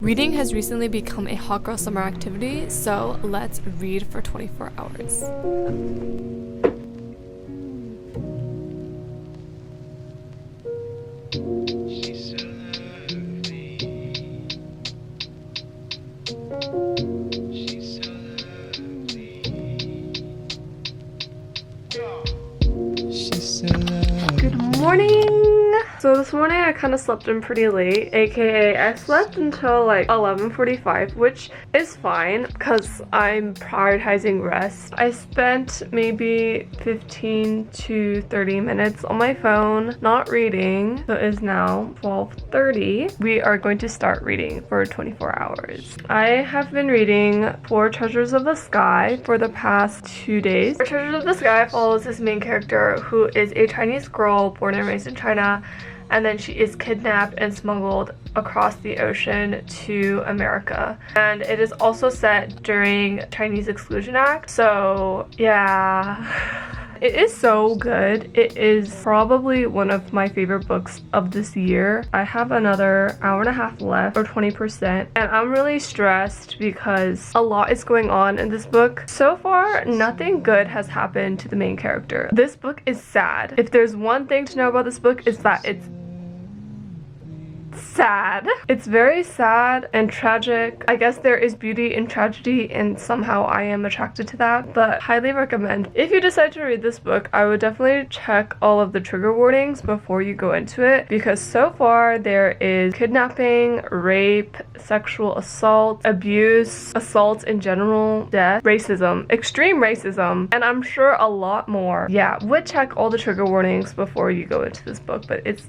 Reading has recently become a hot girl summer activity, so let's read for 24 hours. She's so lovely. She's so lovely. She's so lovely. Good morning! So this morning I kind of slept in pretty late, aka I slept until like 11:45, which is fine because I'm prioritizing rest. I spent maybe 15 to 30 minutes on my phone not reading, so it is now 12:30. We are going to start reading for 24 hours. I have been reading Four Treasures of the Sky for the past 2 days. Four Treasures of the Sky follows this main character who is a Chinese girl born and raised in China, and then she is kidnapped and smuggled across the ocean to America. And it is also set during Chinese Exclusion Act. So yeah, it is so good. It is probably one of my favorite books of this year. I have another hour and a half left, or 20%, and I'm really stressed because a lot is going on in this book. So far, nothing good has happened to the main character. This book is sad. If there's one thing to know about this book, it's that it's sad. It's very sad and tragic. I guess there is beauty in tragedy, and somehow I am attracted to that, but highly recommend. If you decide to read this book, I would definitely check all of the trigger warnings before you go into it, because so far there is kidnapping, rape, sexual assault, abuse, assault in general, death, racism, extreme racism, and I'm sure a lot more. Yeah, would check all the trigger warnings before you go into this book, but it's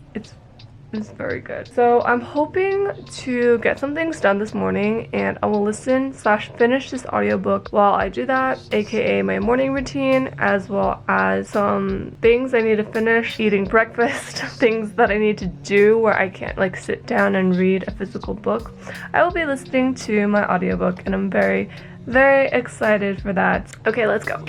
very good. So I'm hoping to get some things done this morning, and I will listen/finish this audiobook while I do that, aka my morning routine, as well as some things I need to finish, eating breakfast, things that I need to do where I can't like sit down and read a physical book. I will be listening to my audiobook, and I'm very, very excited for that. Okay, let's go.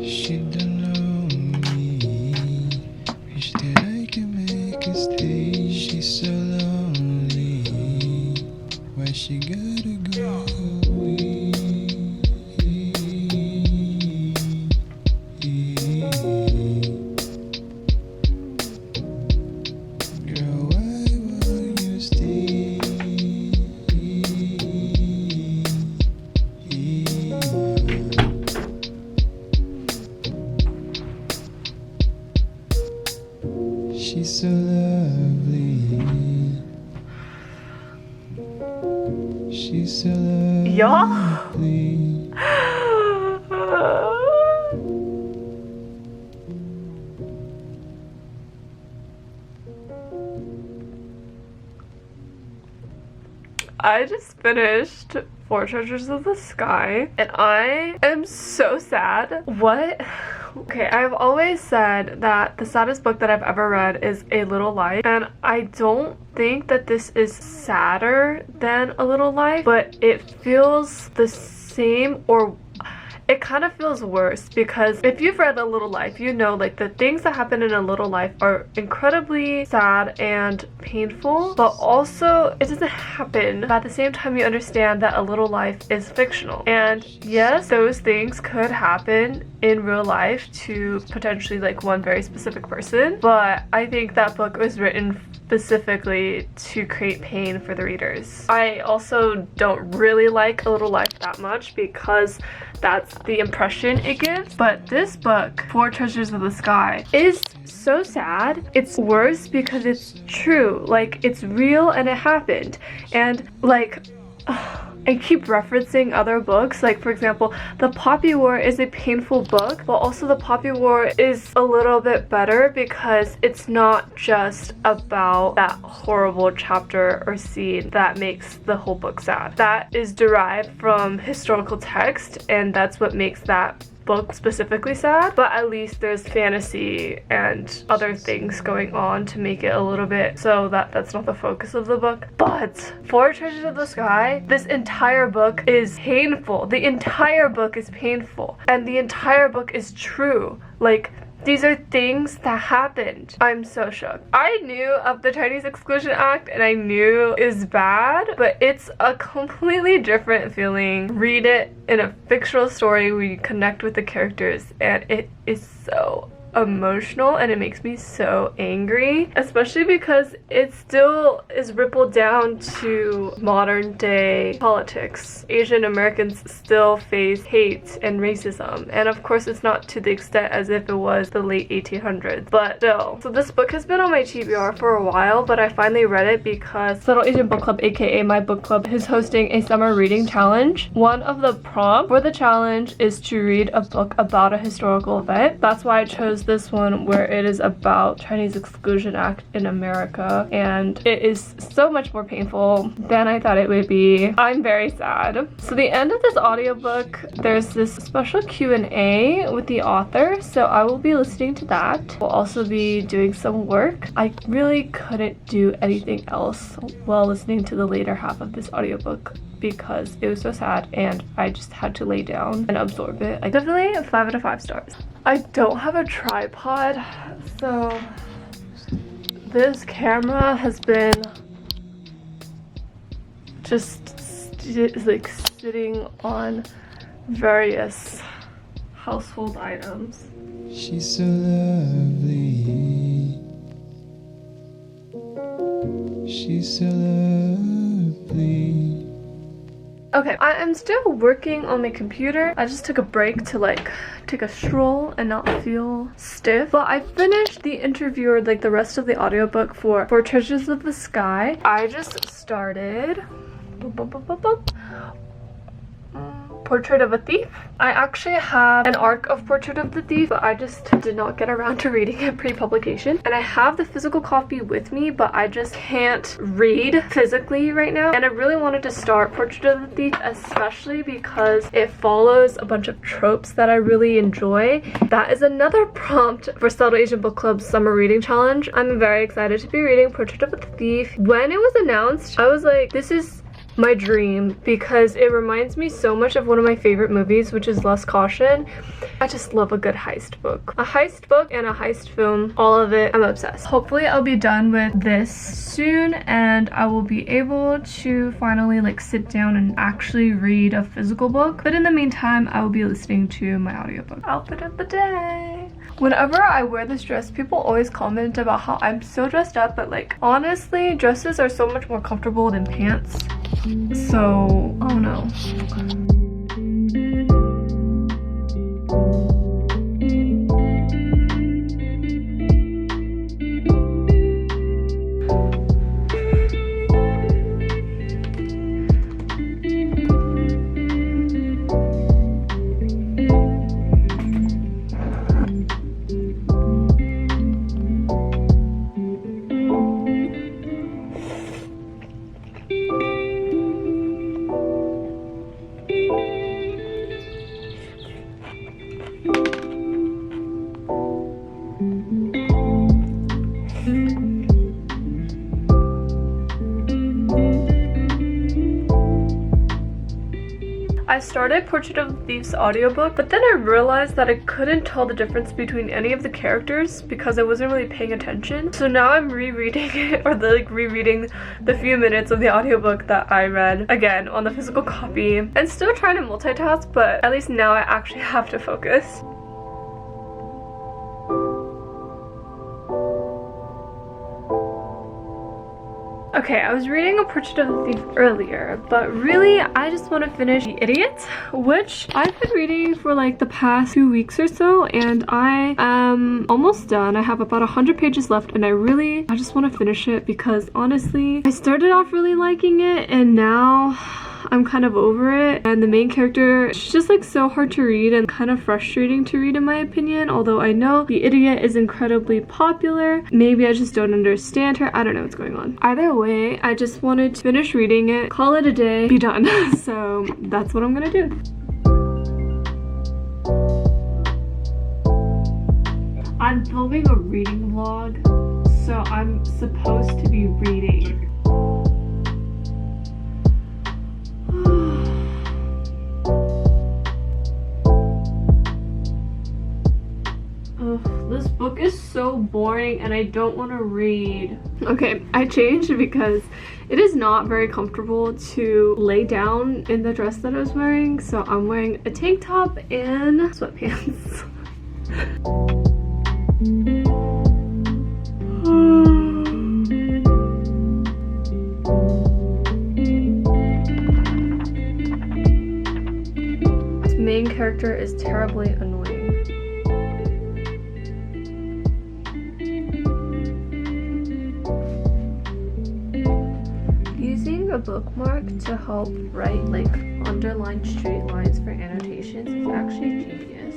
She don't know me. Wish that I could make her stay. She's so lonely. Why she gotta go away? Girl, why won't you stay? She's so lovely. She's so lovely. Y'all? I just finished Four Treasures of the Sky, and I am so sad. What? Okay, I've always said that the saddest book that I've ever read is A Little Life, and I don't think that this is sadder than A Little Life, but it feels the same, or it kind of feels worse, because if you've read A Little Life, you know like the things that happen in A Little Life are incredibly sad and painful, but also it doesn't happen. But at the same time, you understand that A Little Life is fictional, and yes, those things could happen in real life to potentially like one very specific person, but I think that book was written specifically to create pain for the readers. I also don't really like A Little Life that much because that's the impression it gives, but this book, Four Treasures of the Sky, is so sad. It's worse because it's true, like it's real and it happened, and like I keep referencing other books, like for example, The Poppy War is a painful book, but also The Poppy War is a little bit better because it's not just about that horrible chapter or scene that makes the whole book sad. That is derived from historical text, and that's what makes that book specifically sad, but at least there's fantasy and other things going on to make it a little bit so that that's not the focus of the book. But Four Treasures of the Sky, this entire book is painful. The entire book is painful, and the entire book is true. Like, These are things that happened. I'm so shook. I knew of the Chinese Exclusion Act and I knew it's bad, but it's a completely different feeling. Read it in a fictional story where you connect with the characters, and it is so emotional and it makes me so angry, especially because it still is rippled down to modern day politics. Asian Americans still face hate and racism, and of course it's not to the extent as if it was the late 1800s, but still. So this book has been on my TBR for a while, but I finally read it because Subtle Asian Book Club, aka my book club, is hosting a summer reading challenge. One of the prompts for the challenge is to read a book about a historical event. That's why I chose this one, where it is about Chinese Exclusion Act in America, and it is so much more painful than I thought it would be. I'm very sad. So the end of this audiobook, there's this special Q&A with the author, so I will be listening to that. We'll also be doing some work. I really couldn't do anything else while listening to the later half of this audiobook because it was so sad and I just had to lay down and absorb it. I definitely 5 out of 5 stars. I don't have a tripod, so this camera has been just like sitting on various household items. She's so lovely. She's so lovely. Okay, I am still working on my computer. I just took a break to like take a stroll and not feel stiff. But I finished the interview, or like the rest of the audiobook for Treasures of the Sky. I just started Portrait of a Thief. I actually have an arc of Portrait of the Thief, but I just did not get around to reading it pre-publication. And I have the physical copy with me, but I just can't read physically right now. And I really wanted to start Portrait of the Thief, especially because it follows a bunch of tropes that I really enjoy. That is another prompt for Subtle Asian Book Club's Summer Reading Challenge. I'm very excited to be reading Portrait of the Thief. When it was announced, I was like, this is my dream, because it reminds me so much of one of my favorite movies, which is Lust Caution. I just love a good heist book. A heist book and a heist film, all of it, I'm obsessed. Hopefully I'll be done with this soon and I will be able to finally like sit down and actually read a physical book. But in the meantime, I will be listening to my audiobook. Outfit of the day. Whenever I wear this dress, people always comment about how I'm so dressed up, but like honestly, dresses are so much more comfortable than pants. So, oh no. I started Portrait of the Thief's audiobook, but then I realized that I couldn't tell the difference between any of the characters because I wasn't really paying attention. So now I'm rereading it, or rereading the few minutes of the audiobook that I read again on the physical copy, and still trying to multitask, but at least now I actually have to focus. Okay, I was reading A Portrait of the Thief earlier, but really I just want to finish The Idiot, which I've been reading for like the past 2 weeks or so, and I am almost done. I have about 100 pages left, and I just want to finish it because honestly, I started off really liking it and now I'm kind of over it. And the main character, she's just like so hard to read and kind of frustrating to read in my opinion, although I know The Idiot is incredibly popular. Maybe I just don't understand her. I don't know what's going on. Either way, I just wanted to finish reading it, call it a day, be done. So that's what I'm gonna do. I'm filming a reading vlog, so I'm supposed to be reading. This boring and I don't want to read. Okay, I changed because it is not very comfortable to lay down in the dress that I was wearing, so I'm wearing a tank top and sweatpants. This main character is terribly annoying. Using a bookmark to help write like underlined straight lines for annotations is actually genius.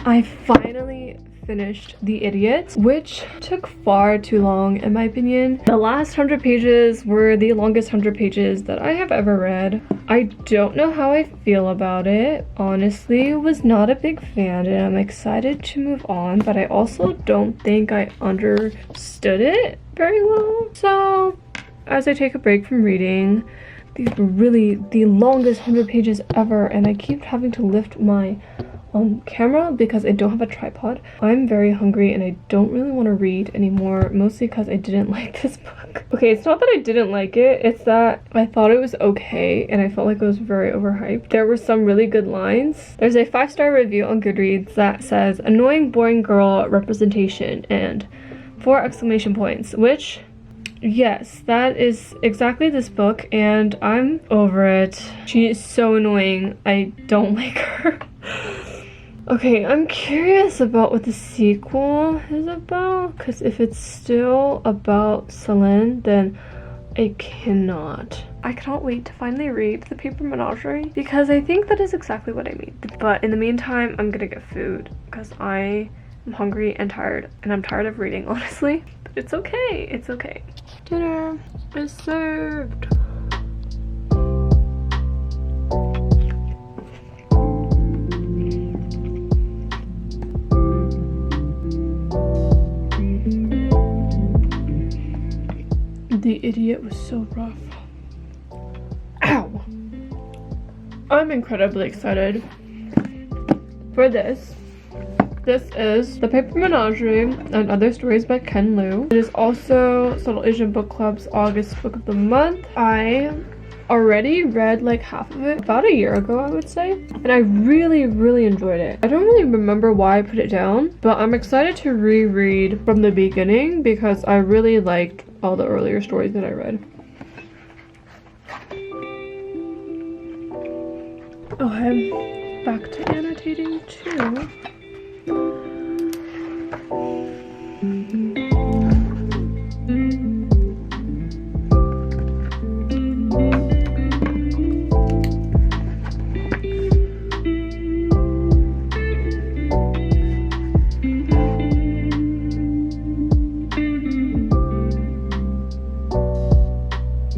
I finally finished The Idiot, which took far too long in my opinion. The last 100 pages were the longest 100 pages that I have ever read. I don't know how I feel about it. Honestly, was not a big fan and I'm excited to move on, but I also don't think I understood it very well. So as I take a break from reading, these were really the longest 100 pages ever and I keep having to lift my camera because I don't have a tripod. I'm very hungry and I don't really want to read anymore, mostly because I didn't like this book. Okay, it's not that I didn't like it, it's that I thought it was okay and I felt like it was very overhyped. There were some really good lines. There's a 5-star review on Goodreads that says annoying boring girl representation and 4 exclamation points, which yes, that is exactly this book and I'm over it. She is so annoying. I don't like her. Okay, I'm curious about what the sequel is about, because if it's still about Celine, then I cannot wait to finally read The Paper Menagerie, because I think that is exactly what I need. But in the meantime, I'm gonna get food, because I am hungry and tired, and I'm tired of reading, honestly. But it's okay, it's okay. Dinner is served. The Idiot was so rough. Ow! I'm incredibly excited for this. This is The Paper Menagerie and Other Stories by Ken Liu. It is also Subtle Asian Book Club's August Book of the Month. I already read like half of it about a year ago, I would say, and I really enjoyed it. I don't really remember why I put it down, but I'm excited to reread from the beginning because I really liked all the earlier stories that I read. Oh, I'm back to annotating too.